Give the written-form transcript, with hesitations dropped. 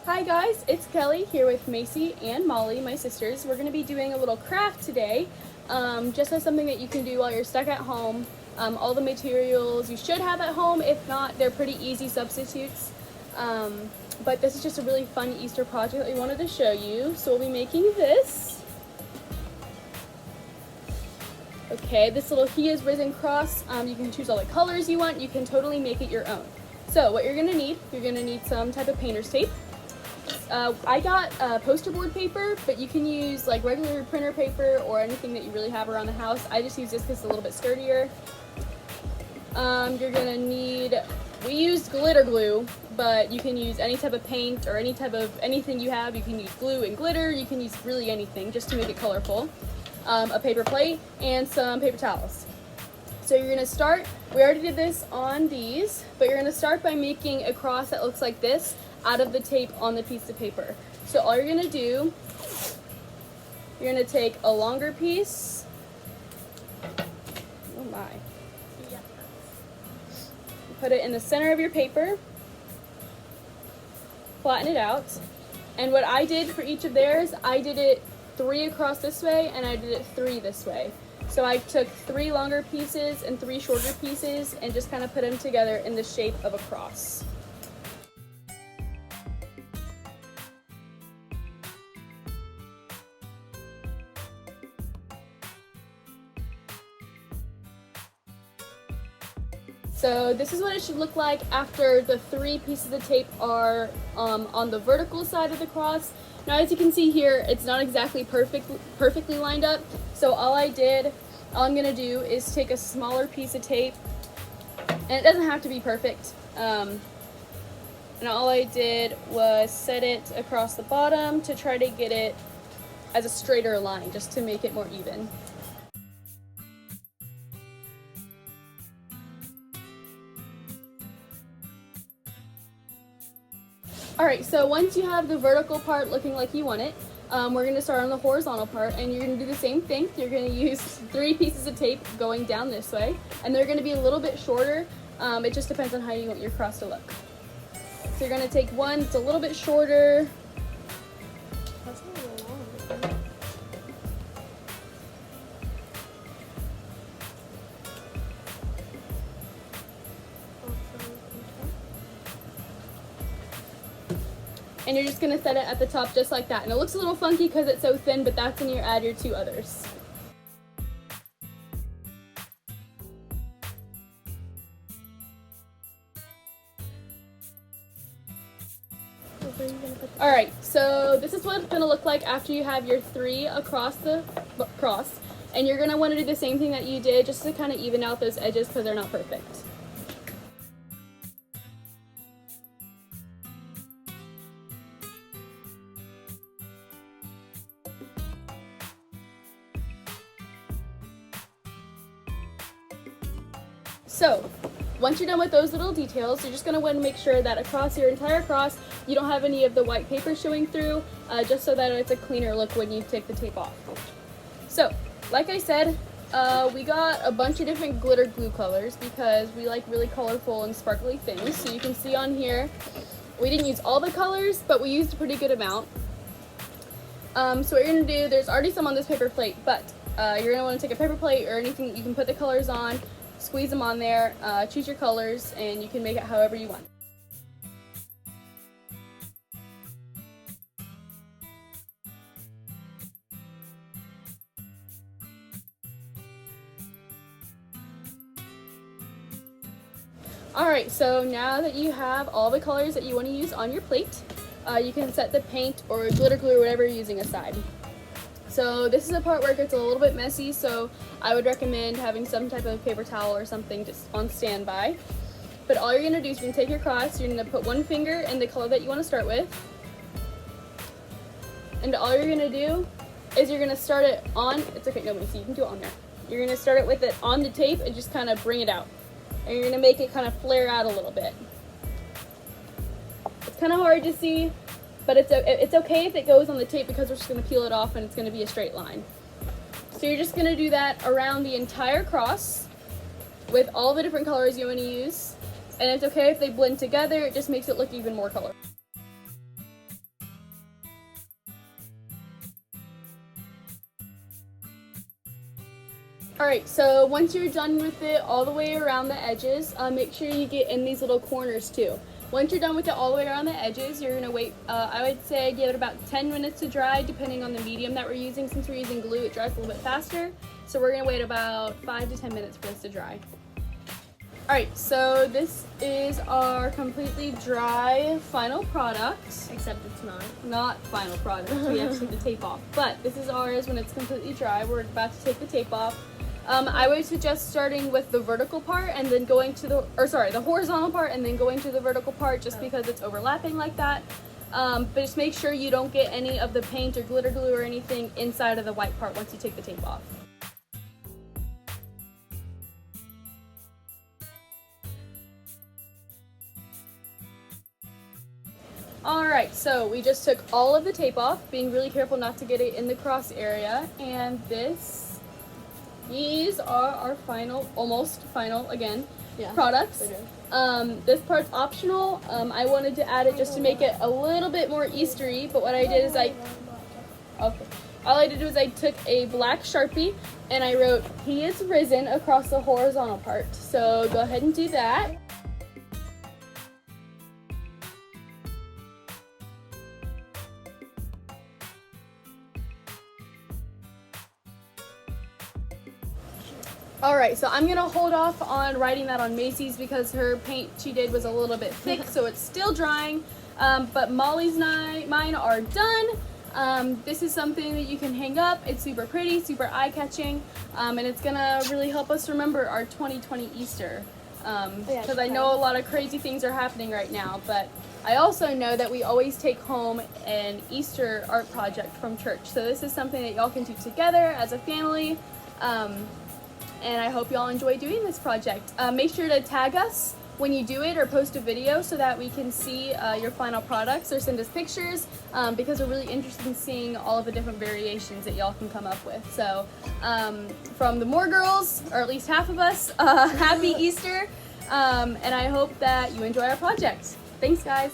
Hi guys, it's Kelly here with Macy and Molly, my sisters. We're going to be doing a little craft today, just as something that you can do while you're stuck at home. All the materials you should have at home. If not, they're pretty easy substitutes. But this is just a really fun Easter project that we wanted to show you. So we'll be making this. Okay, this little He Is Risen cross, you can choose all the colors you want. You can totally make it your own. So what you're going to need some type of painter's tape. I got poster board paper, but you can use like regular printer paper or anything that you really have around the house. I just use this because it's a little bit sturdier. You're gonna need, we used glitter glue, but you can use any type of paint or any type of anything you have. You can use glue and glitter, you can use really anything just to make it colorful. A paper plate and some paper towels. So you're gonna start, we already did this on these, but you're gonna start by making a cross that looks like this out of the tape on the piece of paper. So all you're gonna do, you're gonna take a longer piece. Oh my. Put it in the center of your paper. Flatten it out. And what I did for each of theirs, I did it 3 across this way and I did it 3 this way. So I took 3 longer pieces and 3 shorter pieces and just kind of put them together in the shape of a cross. So this is what it should look like after the 3 pieces of tape are on the vertical side of the cross. Now as you can see here, it's not exactly perfectly lined up. So all I'm gonna do is take a smaller piece of tape, and it doesn't have to be perfect. And all I did was set it across the bottom to try to get it as a straighter line, just to make it more even. Alright, so once you have the vertical part looking like you want it, we're going to start on the horizontal part, and you're going to do the same thing. You're going to use 3 pieces of tape going down this way, and they're going to be a little bit shorter. It just depends on how you want your cross to look. So you're going to take one that's a little bit shorter. That's a little long. And you're just going to set it at the top just like that. And it looks a little funky because it's so thin, but that's when you add your 2 others. Alright, so this is what it's going to look like after you have your 3 across the cross. And you're going to want to do the same thing that you did just to kind of even out those edges because they're not perfect. So, once you're done with those little details, you're just going to want to make sure that across your entire cross, you don't have any of the white paper showing through, just so that it's a cleaner look when you take the tape off. So, like I said, we got a bunch of different glitter glue colors because we like really colorful and sparkly things. So you can see on here, we didn't use all the colors, but we used a pretty good amount. So what you're going to do, there's already some on this paper plate, but you're going to want to take a paper plate or anything that you can put the colors on, squeeze them on there, choose your colors, and you can make it however you want. Alright, so now that you have all the colors that you want to use on your plate, you can set the paint or glitter glue or whatever you're using aside. So this is a part where it gets a little bit messy, so I would recommend having some type of paper towel or something just on standby. But all you're going to do is you're going to take your cross, you're going to put one finger in the color that you want to start with. And all you're going to do is you're going to start it on, it's okay, nobody see, you can do it on there. You're going to start it with it on the tape and just kind of bring it out. And you're going to make it kind of flare out a little bit. It's kind of hard to see, but it's okay if it goes on the tape because we're just going to peel it off and it's going to be a straight line. So you're just going to do that around the entire cross with all the different colors you want to use. And it's okay if they blend together, it just makes it look even more colorful. Alright, so once you're done with it all the way around the edges, make sure you get in these little corners too. Once you're done with it all the way around the edges, you're going to wait, I would say give it about 10 minutes to dry, depending on the medium that we're using. Since we're using glue, it dries a little bit faster. So we're going to wait about 5 to 10 minutes for this to dry. Alright, so this is our completely dry final product. Except it's not. Not final product, we have to take the tape off. But this is ours when it's completely dry. We're about to take the tape off. I would suggest starting with the vertical part and then going to the horizontal part and then going to the vertical part just because it's overlapping like that. But just make sure you don't get any of the paint or glitter glue or anything inside of the white part once you take the tape off. Alright, so we just took all of the tape off, being really careful not to get it in the cross area, and these are our final, almost final again, products. This part's optional. I wanted to add it just to make it a little bit more Eastery, but what I did is all I did was I took a black Sharpie and I wrote, "He is risen," across the horizontal part. So go ahead and do that. Alright, so I'm going to hold off on writing that on Macy's because her paint she did was a little bit thick, so it's still drying. But Molly's mine are done. This is something that you can hang up. It's super pretty, super eye-catching, and it's going to really help us remember our 2020 Easter. Because I know a lot of crazy things are happening right now, but I also know that we always take home an Easter art project from church. So this is something that y'all can do together as a family. And I hope y'all enjoy doing this project. Make sure to tag us when you do it or post a video so that we can see your final products or send us pictures because we're really interested in seeing all of the different variations that y'all can come up with. So from the Moore girls, or at least half of us, happy Easter, and I hope that you enjoy our project. Thanks guys.